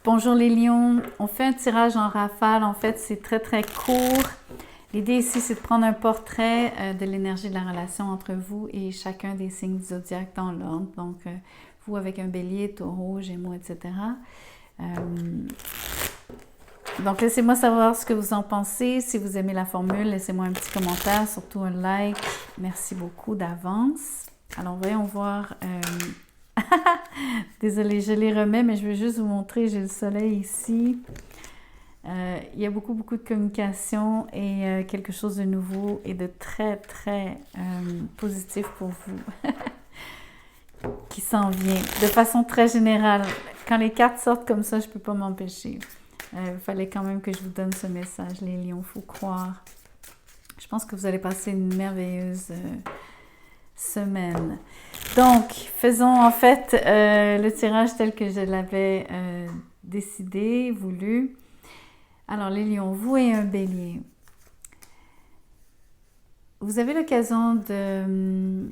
Bonjour les lions, on fait un tirage en rafale, en fait c'est très très court. L'idée ici c'est de prendre un portrait de l'énergie de la relation entre vous et chacun des signes du zodiaque dans l'ordre. Donc vous avec un bélier, taureau, gémeaux, etc. Donc laissez-moi savoir ce que vous en pensez. Si vous aimez la formule, laissez-moi un petit commentaire, surtout un like. Merci beaucoup d'avance. Alors voyons voir... Désolée, je les remets, mais je veux juste vous montrer, j'ai le soleil ici. Il y a beaucoup de communication et quelque chose de nouveau et de très, très positif pour vous qui s'en vient de façon très générale. Quand les cartes sortent comme ça, je ne peux pas m'empêcher. Il fallait quand même que je vous donne ce message, les lions, il faut croire. Je pense que vous allez passer une merveilleuse semaine. Donc, faisons en fait le tirage tel que je l'avais décidé, voulu. Alors, les lions, vous et un bélier. Vous avez l'occasion de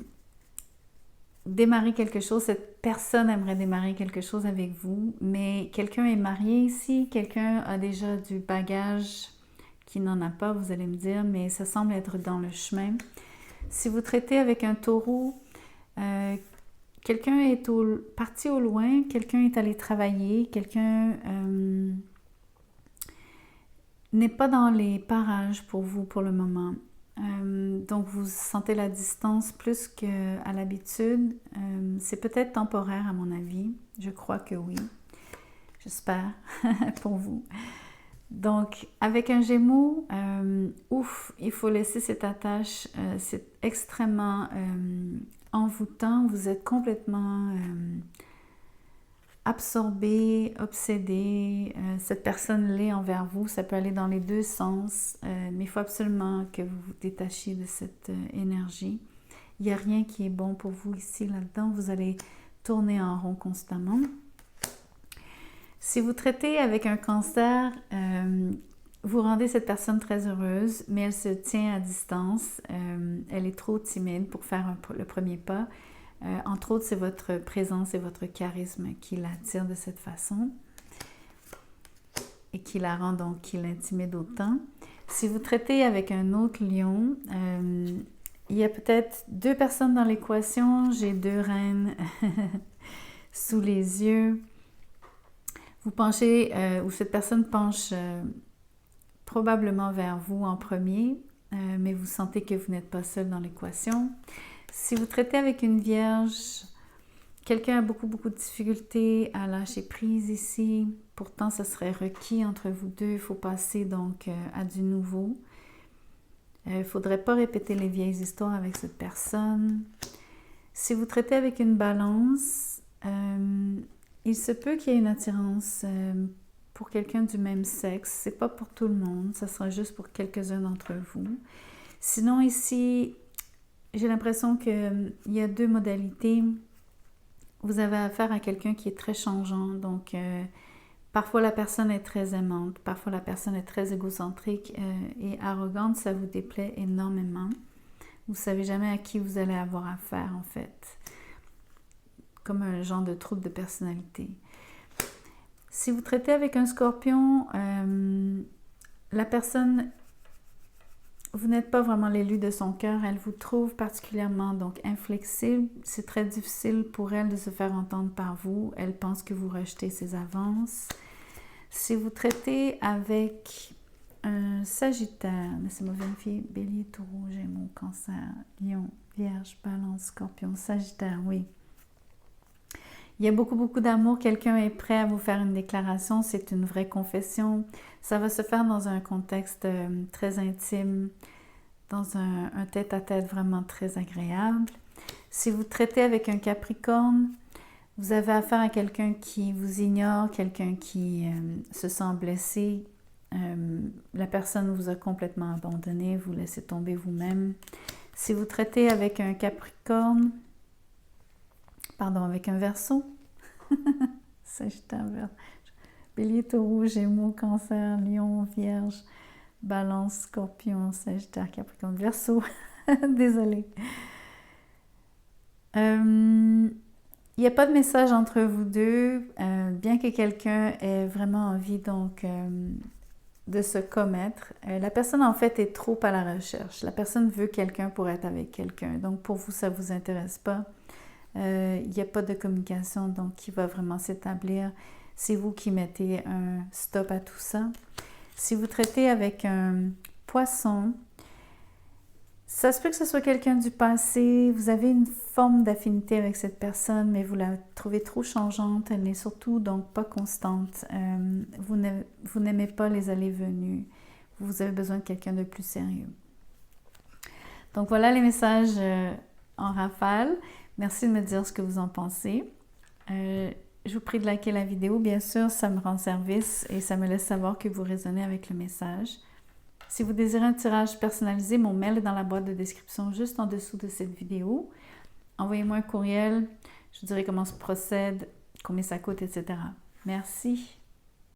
démarrer quelque chose. Cette personne aimerait démarrer quelque chose avec vous, mais quelqu'un est marié ici, quelqu'un a déjà du bagage qui n'en a pas, vous allez me dire, mais ça semble être dans le chemin. Si vous traitez avec un taureau, quelqu'un est parti au loin, quelqu'un est allé travailler, quelqu'un n'est pas dans les parages pour vous pour le moment. Donc vous sentez la distance plus qu'à l'habitude. C'est peut-être temporaire à mon avis. Je crois que oui. J'espère pour vous. Donc avec un Gémeaux, il faut laisser cette attache. C'est extrêmement envoûtant. Vous êtes complètement absorbé, obsédé, cette personne l'est envers vous, ça peut aller dans les deux sens, mais il faut absolument que vous vous détachiez de cette énergie. Il n'y a rien qui est bon pour vous ici, là-dedans, vous allez tourner en rond constamment. Si vous traitez avec un cancer, vous rendez cette personne très heureuse, mais elle se tient à distance, elle est trop timide pour faire le premier pas. Entre autres, c'est votre présence et votre charisme qui l'attire de cette façon et qui la rend donc, qui l'intimide autant. Si vous traitez avec un autre lion, il y a peut-être deux personnes dans l'équation. J'ai deux reines sous les yeux. Vous penchez, ou cette personne penche probablement vers vous en premier, mais vous sentez que vous n'êtes pas seul dans l'équation. Si vous traitez avec une vierge, quelqu'un a beaucoup de difficultés à lâcher prise ici. Pourtant, ça serait requis entre vous deux. Il faut passer donc à du nouveau. Il ne faudrait pas répéter les vieilles histoires avec cette personne. Si vous traitez avec une balance, il se peut qu'il y ait une attirance pour quelqu'un du même sexe. Ce n'est pas pour tout le monde. Ça sera juste pour quelques-uns d'entre vous. Sinon, ici... J'ai l'impression qu'il y a deux modalités. Vous avez affaire à quelqu'un qui est très changeant. Donc, parfois la personne est très aimante. Parfois la personne est très égocentrique et arrogante. Ça vous déplaît énormément. Vous ne savez jamais à qui vous allez avoir affaire, en fait. Comme un genre de trouble de personnalité. Si vous traitez avec un scorpion, la personne... Vous n'êtes pas vraiment l'élu de son cœur. Elle vous trouve particulièrement donc inflexible. C'est très difficile pour elle de se faire entendre par vous. Elle pense que vous rejetez ses avances. Si vous traitez avec un Sagittaire, laissez-moi vérifier, Bélier, Taureau, Gémeaux, Cancer, Lion, Vierge, Balance, Scorpion, Sagittaire, oui. Il y a beaucoup d'amour. Quelqu'un est prêt à vous faire une déclaration. C'est une vraie confession. Ça va se faire dans un contexte très intime, dans un tête-à-tête vraiment très agréable. Si vous traitez avec un Capricorne, vous avez affaire à quelqu'un qui vous ignore, quelqu'un qui se sent blessé. La personne vous a complètement abandonné, vous laissez tomber vous-même. Si vous traitez avec un Capricorne, avec un Verseau, Sagittaire, Bélier, Taureau, Gémeaux, Cancer, Lion, Vierge, Balance, Scorpion, Sagittaire, Capricorne, Verseau. Désolée. Il n'y a pas de message entre vous deux, bien que quelqu'un ait vraiment envie donc de se commettre. La personne en fait est trop à la recherche. La personne veut quelqu'un pour être avec quelqu'un. Donc pour vous, ça ne vous intéresse pas. Il n'y a pas de communication donc qui va vraiment s'établir. C'est vous qui mettez un stop à tout ça. Si vous traitez avec un poisson, ça se peut que ce soit quelqu'un du passé, vous avez une forme d'affinité avec cette personne, mais vous la trouvez trop changeante, elle n'est surtout donc pas constante. Vous n'aimez pas les allées-venues, vous avez besoin de quelqu'un de plus sérieux. Donc voilà les messages en rafale. Merci de me dire ce que vous en pensez. Je vous prie de liker la vidéo, bien sûr, ça me rend service et ça me laisse savoir que vous résonnez avec le message. Si vous désirez un tirage personnalisé, mon mail est dans la boîte de description juste en dessous de cette vidéo. Envoyez-moi un courriel, je vous dirai comment se procède, combien ça coûte, etc. Merci.